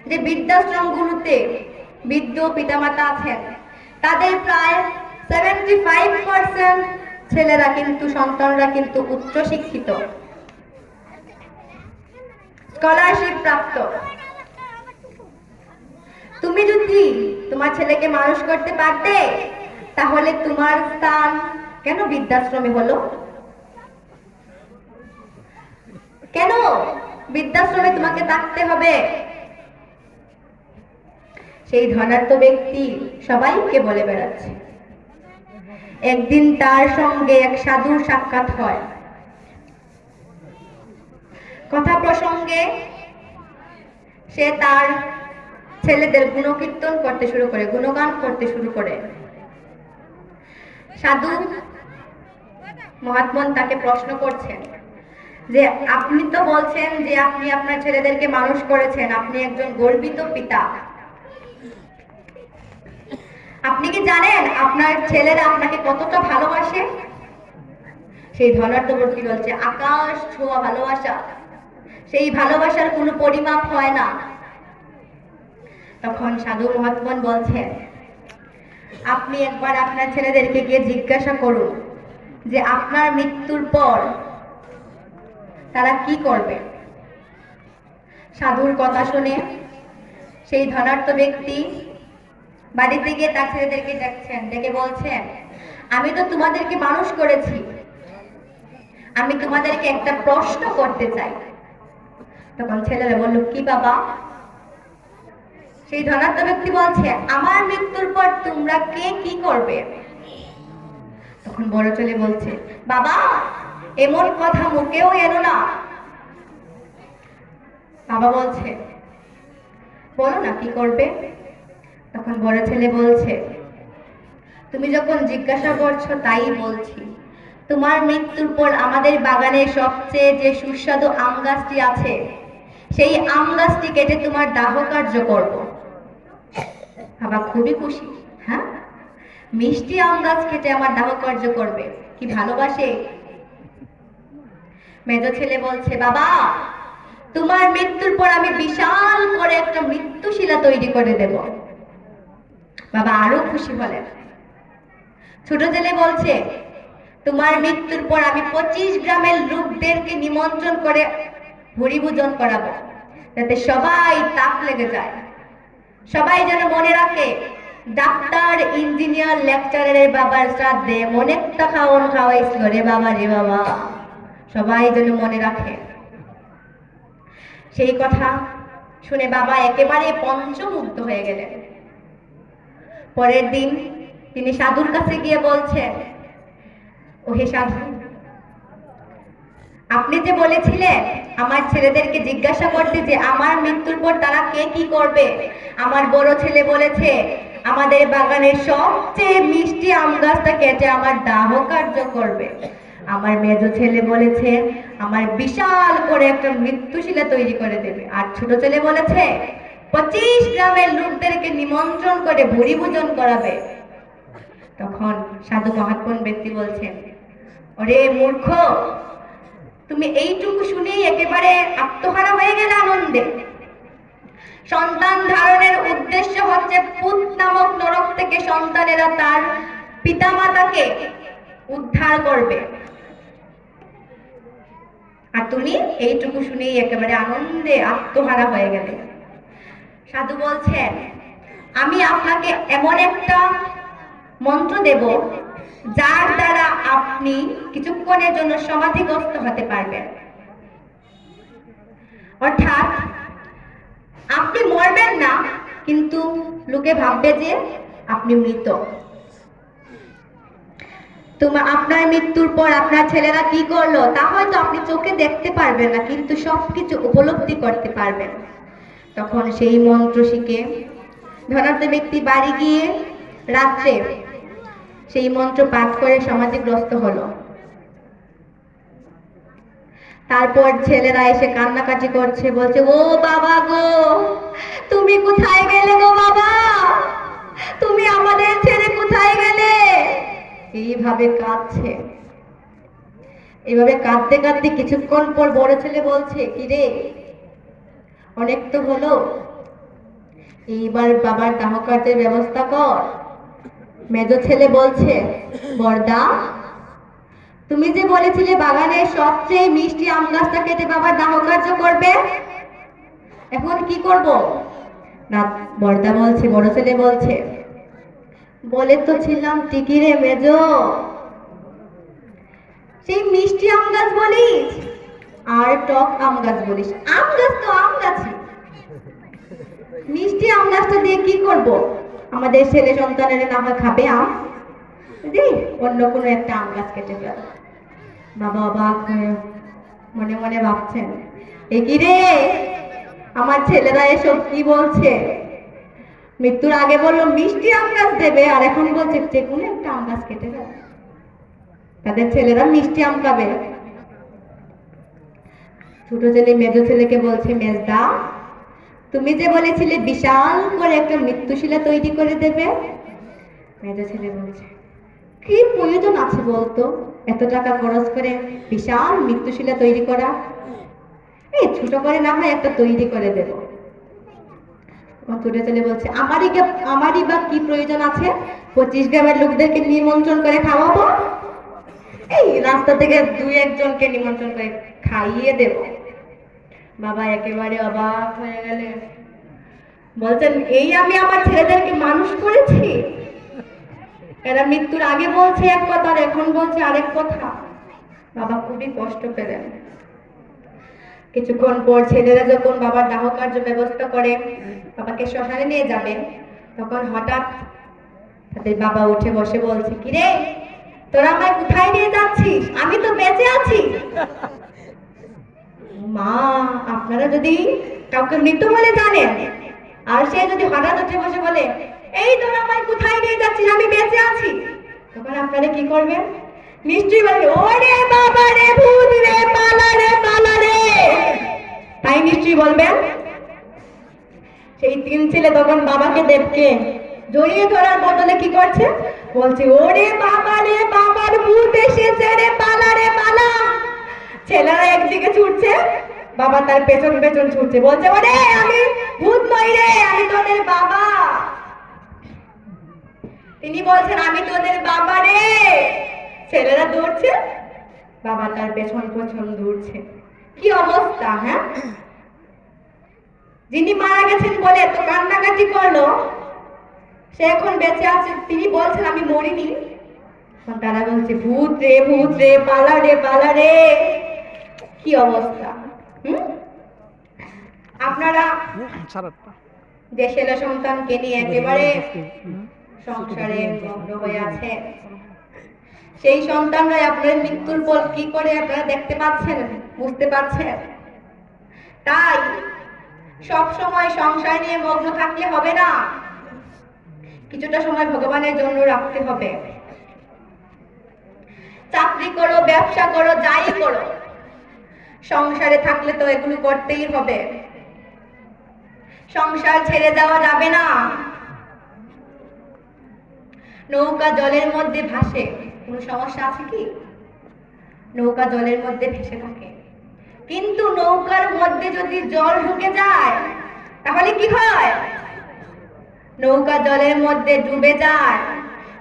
যে বৃদ্ধাশ্রমগুলোতে বৃদ্ধ পিতামাতা আছেন, তাদের প্রায় 75% ছেলেরা কিন্তু, সন্তানরা কিন্তু উচ্চ শিক্ষিত, স্কলারশিপ প্রাপ্ত। তুমি যদি তোমার ছেলেকে মানুষ করতে পারতে, তাহলে তোমার স্থান কেন বৃদ্ধাশ্রমে হলো? কেন বৃদ্ধাশ্রমে তোমাকে থাকতে হবে? সেই ধনাঢ্য ব্যক্তি সবাইকে বলে বেড়াচ্ছে। একদিন তার সঙ্গে এক সাধুর সাক্ষাৎ হয়। কথা প্রসঙ্গে সে তার ছেলেদের গুণকীর্তন করতে শুরু করে, গুণগান করতে শুরু করে। সাধু মহাত্মন তাকে প্রশ্ন করছেন যে আপনি তো বলছেন যে আপনি আপনার ছেলেদেরকে মানুষ করেছেন, আপনি একজন গর্বিত পিতা। আপনি কি জানেন আপনার ছেলেরা আপনাকে কতটা ভালোবাসে? সেই ধনাঢ্য ব্যক্তি বলছে, আকাশ ছোঁয়া ভালোবাসা, সেই ভালোবাসার কোনো পরিমাপ হয় না। তখন সাধু মহাত্মন বলছেন, আপনি একবার আপনার ছেলেদেরকে গিয়ে জিজ্ঞাসা করুন যে আপনার মৃত্যুর পর তারা কি করবে। সাধুর কথা শুনে সেই ধনাঢ্য ব্যক্তি বাড়িতে গিয়ে তার ছেলেদেরকে দেখছেন, ডেকে বলছেন, আমি তো তোমাদেরকে মানুষ করেছি, আমি তোমাদেরকে একটা প্রশ্ন করতে চাই। তখন ছেলেরা বলল, কি বাবা? সেই ধনাঢ্য ব্যক্তি বলছে, আমার মৃত্যুর পর তোমরা কে কি করবে? তখন বড় ছেলে বলছে, বাবা এমন কথা মুখেও এলো না। বাবা বলছে, বলো না কি করবে? তখন বড় ছেলে বলছে, তুমি যখন জিজ্ঞাসা করছো তাই বলছি। তোমার মৃত্যুর পর আমাদের বাগানে সবচেয়ে যে সুস্বাদু আম গাছটি আছে, সেই আম গাছটি কেটে তোমার দাহ কার্য করব। বাবা খুবই খুশি, হ্যাঁ, মিষ্টি আম গাছ কেটে আমার দাহ কার্য করবে, কি ভালোবাসে। মেজ ছেলে বলছে, বাবা তোমার মৃত্যুর পর আমি বিশাল করে একটা মৃত্যুশিলা তৈরি করে দেব। বাবা আরো খুশি হলেন। ছোট ছেলে বলছে, তোমার মৃত্যুর পর আমি 25 গ্রামের লোকদেরকে নিমন্ত্রণ করে ভুরিভোজন করাবো, যাতে সবাই তাক লেগে যায়। সবাই যেন মনে রাখে ডাক্তার, ইঞ্জিনিয়ার, লেকচারারের বাবার শ্রাদ্ধে অনেকটা খাওয়ান খাওয়াইছিল রে বাবা, রে বাবা। সবাই যেন মনে রাখে। সেই কথা শুনে বাবা একেবারে পঞ্চমুগ্ধ হয়ে গেলেন। পরের দিন তিনি সাধুর কাছে গিয়ে বলছেন, ওহে সাধু, আপনি যে বলেছিলেন আমার ছেলেদেরকে জিজ্ঞাসা করতে যে আমার মৃত্যুর পর তারা কে কি করবে, আমার বড় ছেলে বলেছে আমাদের বাগানের সবচেয়ে মিষ্টি আম গাছটা কেটে আমার দাহ কার্য করবে। আমার মেজ ছেলে বলেছে আমার বিশাল করে একটা মৃত্যুশিলা তৈরি করে দেবে। আর ছোট ছেলে বলেছে 25 গ্রামের লোকদেরকে নিমন্ত্রণ করে ভুরিভোজন করাবে। তখন সাধু মহাত্মন ব্যক্তি বলছেন, ওরে মূর্খ, তুমি এইটুকু শুনেই একেবারে আত্মহারা হয়ে গেলে আনন্দে। সন্তান ধারণের উদ্দেশ্য হচ্ছে পুত নামক নরক থেকে সন্তানেরা তার পিতামাতাকে উদ্ধার করবে, আর তুমি এইটুকু শুনেই একেবারে আনন্দে আত্মহারা হয়ে গেলে। সাধু বলছেন, আমি আপনাকে এমন একটা মন্ত্র দেব যার দ্বারা আপনি কিছুক্ষণের জন্য সমাধিগ্রস্ত হতে পারবেন। অর্থাৎ আপনি মরবেন না, কিন্তু লোকে ভাববে যে আপনি মৃত। আপনার মৃত্যুর পর আপনার ছেলেরা কি করলো তা হয়তো আপনি চোখে দেখতে পারবেন না, কিন্তু সবকিছু উপলব্ধি করতে পারবেন। তখন সেই মন্ত্র শিখে ধনাঢ্য ব্যক্তি বাড়ি গিয়ে রাত্রে সেই মন্ত্র পাঠ করে সমাধিগ্রস্ত হলো। তারপর ছেলেরা এসে কান্নাকাটি করছে, বলছে, ও বাবা গো, তুমি কোথায় গেলে গো বাবা, তুমি আমাদের ছেড়ে কোথায় গেলে? এইভাবে কাঁদছে। এইভাবে কাঁদতে কাঁদতে কিছুক্ষণ পর বড় ছেলে বলছে, কিরে অনেক তো হলো, এইবার বাবার দাহ কার্যের ব্যবস্থা কর। মেজ ছেলে বলছে, বড়দা তুমি যে বলেছিলে বাগানের সবচেয়ে মিষ্টি আম গাছটা কেটে বাবার দাহ কার্য করবে, এখন কি করব? না, বড়দা বলছে, বড় ছেলে বলছে, বলে তো ছিলাম টিকি রে মেজো, সেই মিষ্টি আম গাছ বলিস আর টক আম গাছ বলিস। আম গাছ তো আম গাছই, মিষ্টি আম গাছটা দিয়ে কি করব? আমাদের ছেলে সন্তানেরা না হয় খাবে আম, দি অন্য কোনো একটা আম গাছ কেটে ফেল। বাবা অবাক হয়ে মনে মনে ভাবছেন, এ কি রে, আমার ছেলেরা এসব কি বলছে? মৃত্যুর আগে বললো মিষ্টি আম গাছ দেবে, আর এখন বলছে যে কোনো একটা আম গাছ কেটে ফেল। তাদের ছেলেরা মিষ্টি আম খাবে। ছোট ছেলে মেজো ছেলেকে বলছে, মেজদা, তুমি যে বলেছিলে বিশাল করে একটা মৃত্যুশিলা তৈরি করে দেবে। মেজো ছেলে বলছে, কি প্রয়োজন আছে বলতো এত টাকা খরচ করে বিশাল মৃত্যুশিলা তৈরি করা? এই ছোট করে না হয় একটা তৈরি করে দেব। ছোট ছেলে বলছে, আমারই বা কি প্রয়োজন আছে 25 গ্রামের লোকদেরকে নিমন্ত্রণ করে খাওয়াবো? এই রাস্তা থেকে 2-1 জনকে নিমন্ত্রণ করে খাইয়ে দেব। বাবা একেবারে অবাক হয়ে গেলেন, বলছেন, এই আমি আমার ছেলেদেরকে মানুষ করেছি? এরা মৃত্যুর আগে বলছে এক কথা আর এখন বলছে আরেক কথা। বাবা খুবই কষ্ট পেলেন। কিছুক্ষণ পর ছেলেরা যখন বাবার দাহ কার্য ব্যবস্থা করে বাবাকে শ্মশানে নিয়ে যাবে, তখন হঠাৎ তাদের বাবা উঠে বসে বলছে, কিরে তোরা আমায় কোথায় নিয়ে যাচ্ছিস? আমি তো বেঁচে আছি। মা, আপনারা যদি কাউকে মৃত বলে জানেন আর সে যদি হঠাৎ উঠে বসে বলে, এই তোরা আমায় কোথায় নিয়ে যাচ্ছিস, আমি বেঁচে আছি, তখন আপনারা কি করবেন? নিশ্চয়ই বলবে, ওরে বাবা রে, ভূত রে, পালা রে, পালা রে। তাই নিশ্চয়ই বলবেন। সেই 3 ছেলে তখন বাবাকে দেবকে জড়িয়ে ধরার বদলে কি করছে? বলছে, ওরে বাবা রে, বাবার ভূত এসেছে রে, পালা রে, পালা। ছেলেরা একদিকে ছুটছে, বাবা তার পেছন পেছন ছুটছে, বলছে, ওরে আমি ভূত নই রে, আমি তোদের বাবা। তিনি বলছেন, আমি তোদের বাবা রে। ছেলেরা দৌড়ছে, বাবা তার পেছন পেছন দৌড়ছে। কি অবস্থা! হ্যাঁ, যিনি মারা গেছেন বলে এত কান্নাকাটি করলো, সে এখন বেঁচে আছে, তিনি বলছেন আমি মরিনি। তারা বলছে, ভূত রে, ভূত রে, পালা রে, পালা রে। কি অবস্থা! আপনারা যে ছেলে সন্তানকে নিয়ে একেবারে সংসারে মগ্ন হয়ে আছে, সেই সন্তানরা আপনার মৃত্যুর পর কি করে আপনারা দেখতে পাচ্ছেন, বুঝতে পারছেন? তাই সব সময় সংসার নিয়ে মগ্ন থাকলে হবে না, কিছুটা সময় ভগবানের জন্য রাখতে হবে। চাকরি করো, ব্যবসা করো, যাই করো, সংসারে থাকলে তো এগুলো করতেই হবে। সংসার ছেড়ে যাওয়া যাবে না। নৌকা জলের মধ্যে ভাসে, কোনো সমস্যা আছে কি? নৌকা জলের মধ্যে ভেসে থাকে, কিন্তু নৌকার মধ্যে যদি জল ঢুকে যায় তাহলে কি হয়? নৌকা জলের মধ্যে ডুবে যায়।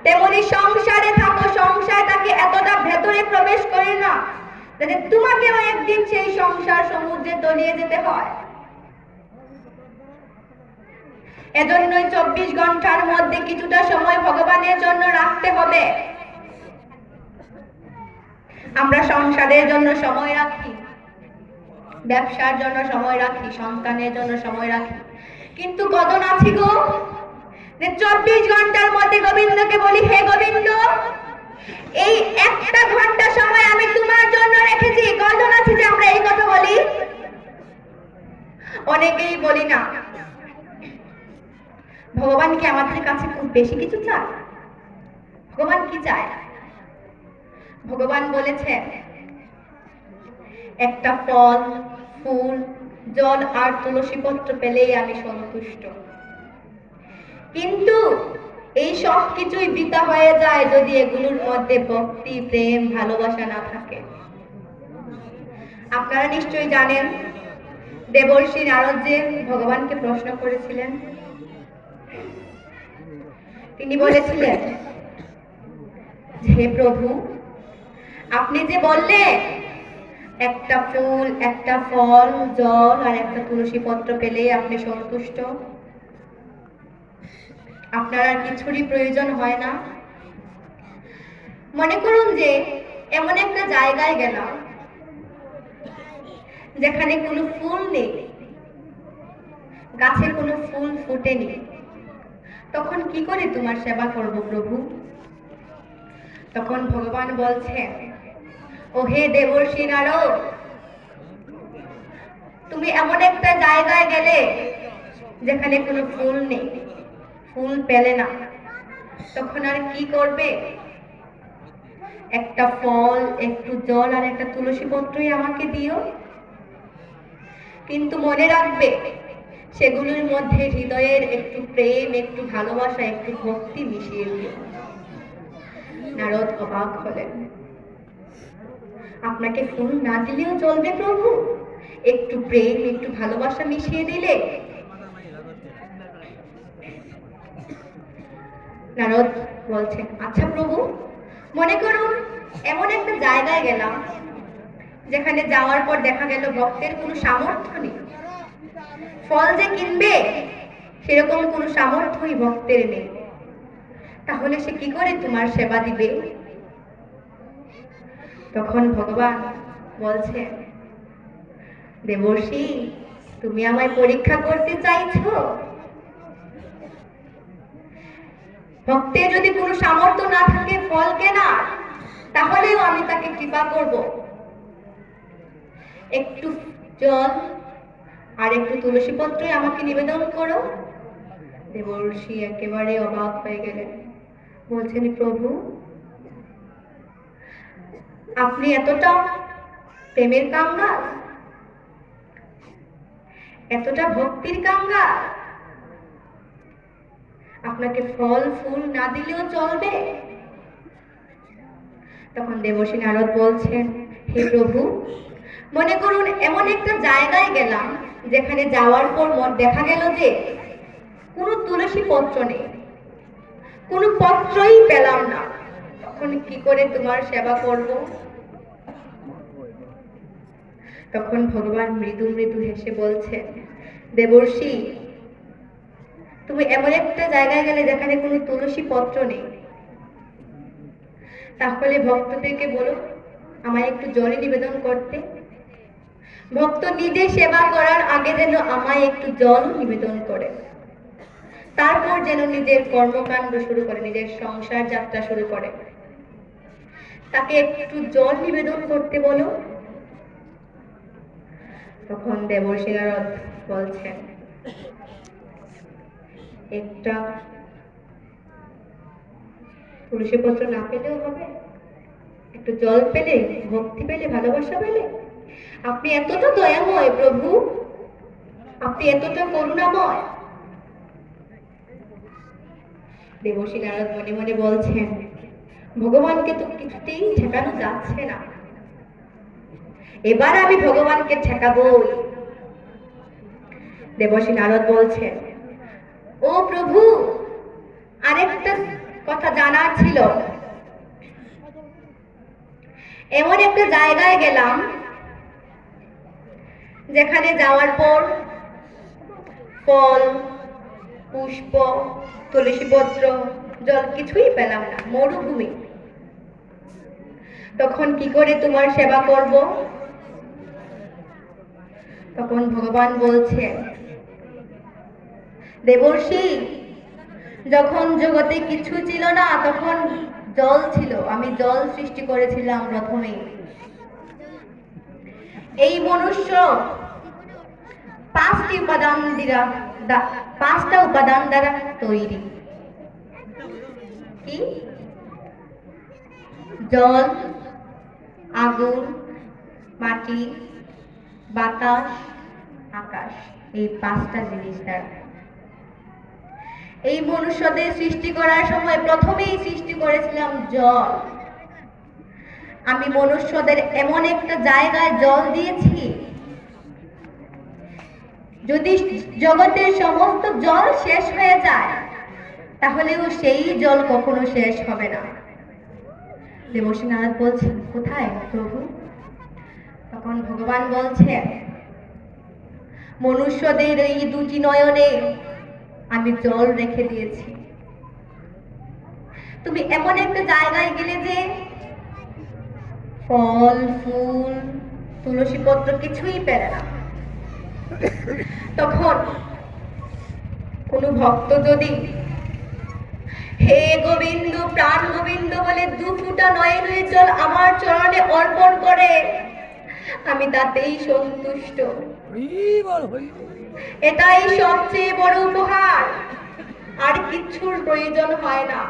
তেমনি সংসারে থাকো, সংসারটাকে এতটা ভেতরে প্রবেশ করে না যাতে তোমাকেও একদিন সেই সংসার সমুদ্রে তলিয়ে যেতে হয়। এজন্যই 24 ঘন্টার মধ্যে কিছুটা সময় ভগবানের জন্য রাখতে হবে। আমরা সংসারের জন্য সময় রাখি, ব্যবসার জন্য সময় রাখি, সন্তানের জন্য সময় রাখি, কিন্তু কজন আছি গো যে 24 ঘন্টার মধ্যে গোবিন্দকে বলি, হে গোবিন্দ, এই 1টা ঘন্টা সময় আমি তোমার জন্য রেখেছি। কজন আছি যে আমরা এই কথা বলি? অনেকেই বলি না। ভগবান কি আমাদের কাছে খুব বেশি কিছু চায়? ভগবান কি চায়? ভগবান বলেছে, একটা ফল, ফুল, জল আর তুলসী পত্র পেলেই আমি সন্তুষ্ট। কিন্তু এই সব কিছুই বৃথা হয়ে যায় যদি এগুলোর মধ্যে ভক্তি, প্রেম, ভালোবাসা না থাকে। আপনারা নিশ্চয়ই জানেন, দেবর্ষি নারদ যে ভগবানকে প্রশ্ন করেছিলেন। তিনি বলেছিলেন, হে প্রভু, আপনি যে বললে একটা ফুল, একটা ফল, জল আর একটা তুলসী পত্র পেলেই আপনি সন্তুষ্ট, আপনার আর কিছুরই প্রয়োজন হয় না? মনে করুন যে এমন একটা জায়গায় গেলাম যেখানে কোনো ফুল নেই, গাছে কোনো ফুল ফোটেনি, তখন কি করে তোমার সেবা করব প্রভু? তখন ভগবান বলছেন, ও হে দেবর্ষি নারদ, তুমি এমন একটা জায়গায় গেলে যেখানে কোনো ফুল নেই, ফুল পেলে না, তখন আর কি করবে? একটা ফল, একটু জল আর একটা তুলসী পত্রই আমাকে দিও, কিন্তু মনে রাখবে সেগুলোর মধ্যে হৃদয়ের একটু প্রেম, একটু ভালোবাসা, একটু ভক্তি মিশিয়ে দিও। নারদ অবাক হলেন, আপনাকে ফুল না দিলেও চলবে প্রভু, একটু প্রেম, একটু ভালোবাসা মিশিয়ে দিলে? নারদ বলছেন, আচ্ছা প্রভু, মনে করুন এমন একটা জায়গায় গেলাম যেখানে যাওয়ার পর দেখা গেল ভক্তের কোনো সামর্থ্য নেই, ফল যে কিনবে সেরকম কোনো সামর্থ্যই ভক্তের নেই, তাহলে সে কি করে তোমার সেবা দিবে? তখন ভগবান বলছে, দেবর্ষি, তুমি আমায় পরীক্ষা করতে চাইছো? ভক্তের যদি কোনো সামর্থ্য না থাকে ফল কেনা, তাহলেও আমি তাকে কৃপা করব। একটু জল আর একটু তুলসী পত্রই আমাকে নিবেদন করো। দেবর্ষি একেবারে অবাক হয়ে গেলেন, বলছেন, প্রভু, আপনি এতটা প্রেমের কাঙ্গাল, এতটা ভক্তির কাঙ্গাল, আপনাকে ফল ফুল না দিলেও চলবে? তখন দেবর্ষি নারদ বলছেন, হে প্রভু, মনে করুন এমন একটা জায়গায় গেলাম যেখানে যাওয়ার পর দেখা গেল যে কোনো তুলসী পত্র নেই, কোনো পত্রই পেলাম না, তখন কি করে তোমার সেবা করব? তখন ভগবান মৃদু মৃদু হেসে বলছেন, দেবর্ষি, তুমি এমন একটা জায়গায় গেলে যেখানে কোনো তুলসী পত্র নেই, তাহলে ভক্তদেরকে বলো আমায় একটু জল নিবেদন করতে। ভক্ত নিজে সেবা করার আগে যেন আমায় একটু জল নিবেদন করে, তারপর যেন নিজের কর্মকাণ্ড শুরু করে, নিজের সংসার যাত্রা শুরু করে। তাকে একটু জল নিবেদন করতে বলো। তখন দেবর্ষি নারদ বলছেন, একটা তুলসী পত্র না পেলেও হবে, একটু জল পেলে, ভক্তি পেলে, ভালোবাসা পেলে? আপনি এতটা দয়াময় প্রভু, আপনি এতটা করুণাময়। দেবর্ষি নারদ মনে মনে বলছেন, ভগবানকে তো কিছুতেই ঠেকানো যাচ্ছে না, এবার আমি ভগবানকে ঠেকাবই। দেবর্ষি নারদ বলছেন, ও প্রভু, আরেকটা কথা জানার ছিল। এমন একটা জায়গায় গেলাম যেখানে যাওয়ার পর ফল, পুষ্প, তুলসী পত্র, জল কিছুই পেলাম না, মরুভূমি, তখন কি করে তোমার সেবা করব? তখন ভগবান বলছেন, দেবর্ষি, যখন জগতে কিছু ছিল না তখন জল ছিল, আমি জল সৃষ্টি করেছিলাম প্রথমে। এই মনুষ্য পাঁচটা উপাদান দ্বারা তৈরি। কি? জল, আগুন, মাটি, বাতাস, আকাশ, এই পাঁচটা জিনিস দ্বারা। এই মনুষ্যদের সৃষ্টি করার সময় প্রথমেই সৃষ্টি করেছিলাম জল। আমি মনুষ্যদের এমন একটা জায়গায় জল দিয়েছি, যদি জগতের সমস্ত জল শেষ হয়ে যায় তাহলেও সেই জল কখনো শেষ হবে না। দেবর্ষি নারদ বলছেন, কোথায় প্রভু? তখন ভগবান বলছেন, মনুষ্যদের এই দুটি নয়নে আমি জল রেখে দিয়েছি, তুমি এমন একটা জায়গায় গেলে যে ফল ফুল তুলসী পত্র কিছুই পেলে না। তখন কোনো ভক্ত যদি হে গোবিন্দ প্রাণ গোবিন্দ বলে 2 ফোঁটা নয়নের জল আমার চরণে অর্পণ করে, আমি তাতেই সন্তুষ্ট। এটাই সবচেয়ে বড় উপহার, আর কিচ্ছুর প্রয়োজন হয় না।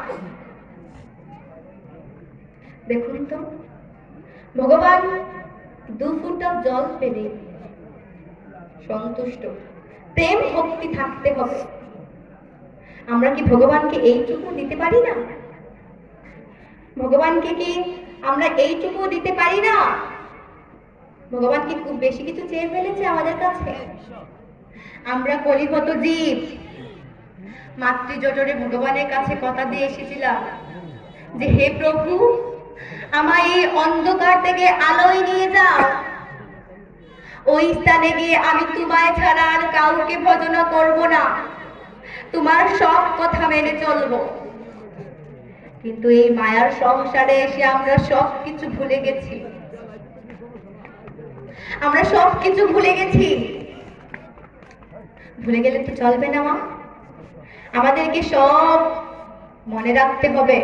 দেখুন তো, ভগবান 2 ফোঁটা জল পেলে সন্তুষ্ট। প্রেম ভক্তি থাকতে হবে। আমরা কি ভগবানকে এইটুকু দিতে পারি না? ভগবানকে কি আমরা এইটুকু দিতে পারি না? ভগবান কি খুব বেশি কিছু চেয়ে ফেলেছে আমাদের কাছে? আমরা কলিগত জীব, মাতৃজঠরে ভগবানের কাছে কথা দিয়ে এসেছিলাম যে হে প্রভু, আমায় এই অন্ধকার থেকে আলোয় নিয়ে যাও, ওই স্থানে গিয়ে আমি তোমায় ছাড়া আর কাউকে ভজনা করব না, তোমার সব কথা মেনে চলবো। কিন্তু এই মায়ার সংসারে এসে আমরা সবকিছু ভুলে গেছি। আমরা সবকিছু ভুলে গেছি। ভুলে গেলে তো চলবে না মা। আমাদেরকে সব মনে রাখতে হবে,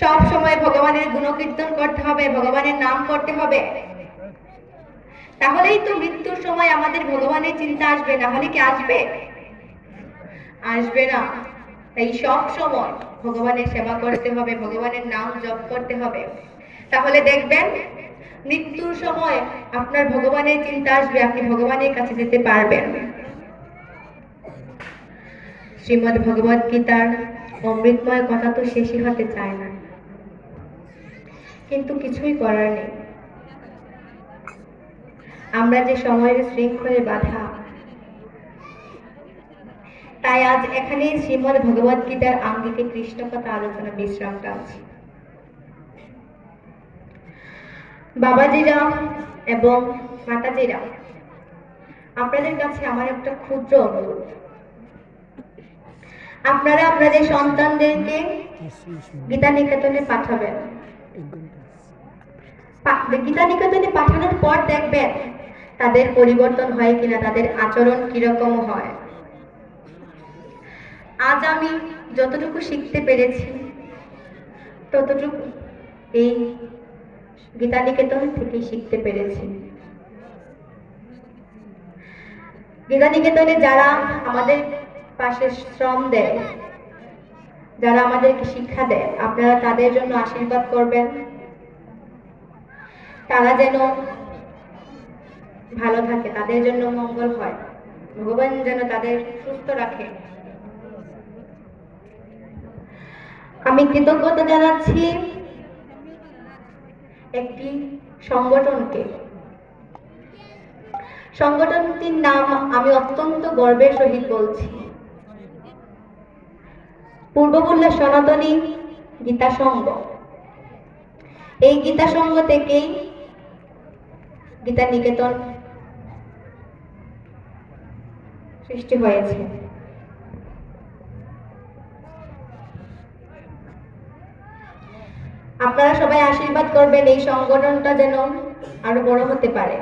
সব সময় ভগবানের গুণকীর্তন করতে হবে, ভগবানের নাম করতে হবে। তাহলেই তো মৃত্যুর সময় আমাদের ভগবানের চিন্তা আসবে, না হলে কি আসবে? আসবে না। তাই সব সময় ভগবানের সেবা করতে হবে, ভগবানের নাম জপ করতে হবে। তাহলে দেখবেন মৃত্যুর সময় আপনার ভগবানের চিন্তা আসবে, আপনি ভগবানের কাছে যেতে পারবেন। শ্রীমদ্ ভগবদ গীতার অমৃতময় কথা তো শেষই হতে চায় না, কিন্তু কিছুই করার নেই। আমরা যে সময়ের শৃঙ্খলে বাধা, তাই আজ এখানে শ্রীমদ্ ভগবদ গীতার আঙ্গিকে কৃষ্ণ কথা আলোচনা বিশ্রামটা আছে। বাবাজিরা এবং মাতাজিরা, আপনাদের কাছে আমার একটা ক্ষুদ্র অনুরোধ। আপনারা আপনাদের সন্তানদেরকে গীতা নিকেতনে পাঠাবেন। গীতা নিকেতনে পাঠানোর পর দেখবেন তাদের পরিবর্তন হয় কিনা, তাদের আচরণ কিরকম হয়। আজ আমি যতটুকু শিখতে পেরেছি ততটুকু এই গীতা নিকেতন থেকে শিখতে পেরেছি। গীতা নিকেতনে যারা আমাদের পাশে শ্রম দেয়, যারা আমাদেরকে শিক্ষা দেয়, আপনারা তাদের জন্য আশীর্বাদ করবেন। তারা যেন ভালো থাকে, তাদের জন্য মঙ্গল হয়, ভগবান যেন তাদের সুস্থ রাখে। আমি কৃতজ্ঞতা জানাচ্ছি একটি সংগঠনকে। সংগঠনটির নাম আমি অত্যন্ত গর্বের সহিত বলছি, পূর্ববল্লা সনাতনী গীতা সংঘ। এই গীতা সংঘ থেকেই গীতা নিকেতন সৃষ্টি হয়েছে। আপনারা সবাই আশীর্বাদ করবেন এই সংগঠনটা যেন আরো বড় হতে পারে।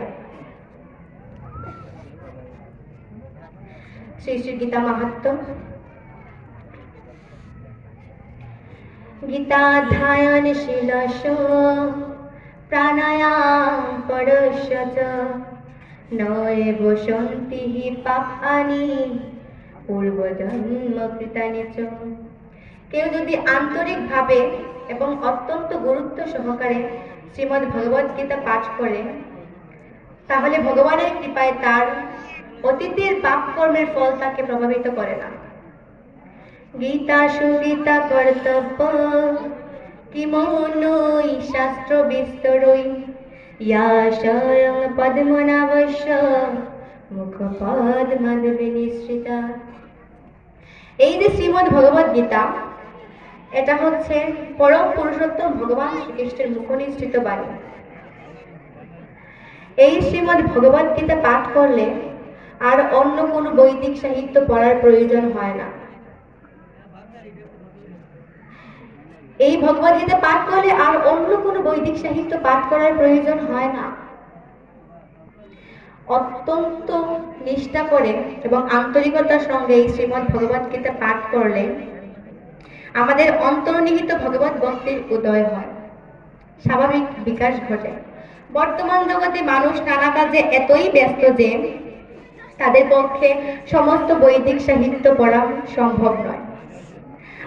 শ্রী শ্রী গীতা মাহাত্ম্য। গীতাধ্যায়নশীলস্য প্রাণায়াম পরস্য চ নৈব সন্তি পাপানি পূর্বজন্ম কৃতানি চ। কেউ যদি আন্তরিকভাবে এবং অত্যন্ত গুরুত্ব সহকারে শ্রীমদ্ ভগবদ গীতা পাঠ করে, তাহলে ভগবানের কৃপায় তার অতীতের পাপ কর্মের ফল তাকে প্রভাবিত করে না। গীতা সুগীতা কর্তব্য কিমৌনৈ শাস্ত্র বিস্তরৈ ইয়া স্বয়ং পদ্মনাভস্য মুখপদ্মবিনিসৃতা। এই যে শ্রীমদ্ ভগবদ গীতা, এটা হচ্ছে পরম পুরুষোত্তম ভগবান শ্রীকৃষ্ণের মুখনিসৃত বাণী। এই শ্রীমদ্ ভগবদ গীতা পাঠ করলে আর অন্য কোনো বৈদিক সাহিত্য পড়ার প্রয়োজন হয় না। এই ভগবদ্গীতা পাঠ করলে আর অন্য কোনো বৈদিক সাহিত্য পাঠ করার প্রয়োজন হয় না। অত্যন্ত নিষ্ঠা করে এবং আন্তরিকতার সঙ্গে এই শ্রীমদ্ ভগবদ্গীতা পাঠ করলে আমাদের অন্তর্নিহিত ভগবত ভক্তির উদয় হয়, স্বাভাবিক বিকাশ ঘটে। বর্তমান জগতে মানুষ নানা কাজে এতই ব্যস্ত যে তাদের পক্ষে সমস্ত বৈদিক সাহিত্য পড়া সম্ভব নয়।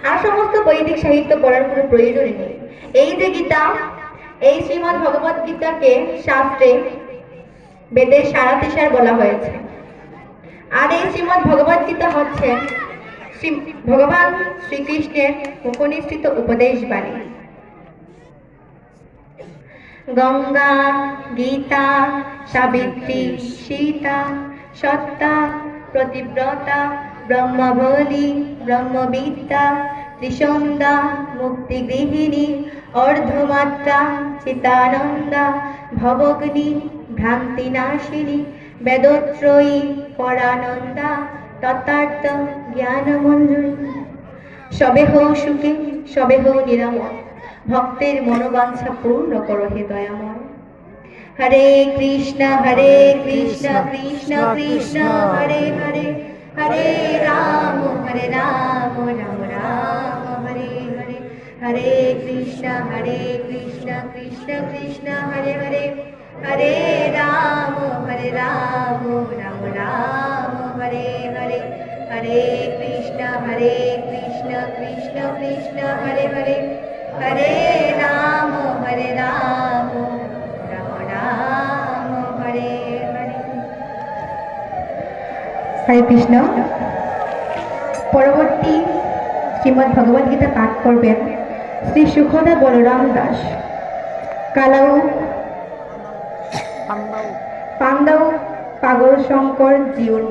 আর সমস্ত বৈদিক সাহিত্য পড়ার কোনো প্রয়োজনই নেই। এই যে গীতা, এই শ্রীমদ্ ভগবত গীতাকে শাস্ত্রে বেদের সারাতিসার বলা হয়েছে। আর এই শ্রীমদ্ ভগবত গীতা হচ্ছে ভগবান শ্রীকৃষ্ণের মুখনিসৃত উপদেশ বাণী। গঙ্গা, গীতা, সাবিত্রী, সীতা, সত্তা, প্রতিব্রতা, ব্রহ্মবলী, ব্রহ্মবিদ্যা, ত্রিসন্ধ্যা, মুক্তিগৃহিণী, অর্ধমাত্রা, চিতানন্দা, ভবগ্নি, ভ্রান্তিনাশিনী, বেদত্রয়ী, পরানন্দা, তথার্থ জ্ঞানমঞ্জুরী। সবে হও সুখে, সবে হও নিরাময়, ভক্তের মনোবাঞ্ছা পূর্ণ করো হে দয়াময়। হরে কৃষ্ণ কৃষ্ণ কৃষ্ণ হরে হরে, হরে রাম রাম রাম হরে হরে, হরে কৃষ্ণ কৃষ্ণ কৃষ্ণ হরে হরে, হরে রাম রাম রাম হরে হরে, হরে কৃষ্ণ কৃষ্ণ কৃষ্ণ হরে হরে, হরে রাম রাম রাম হরে হরে। হরে কৃষ্ণ। পরবর্তী শ্রীমদ্ ভগবদ গীতা পাঠ করবেন শ্রী সুখদা বলরাম দাস, কালাউ পান্ডাউ পাগল শঙ্কর জিউর।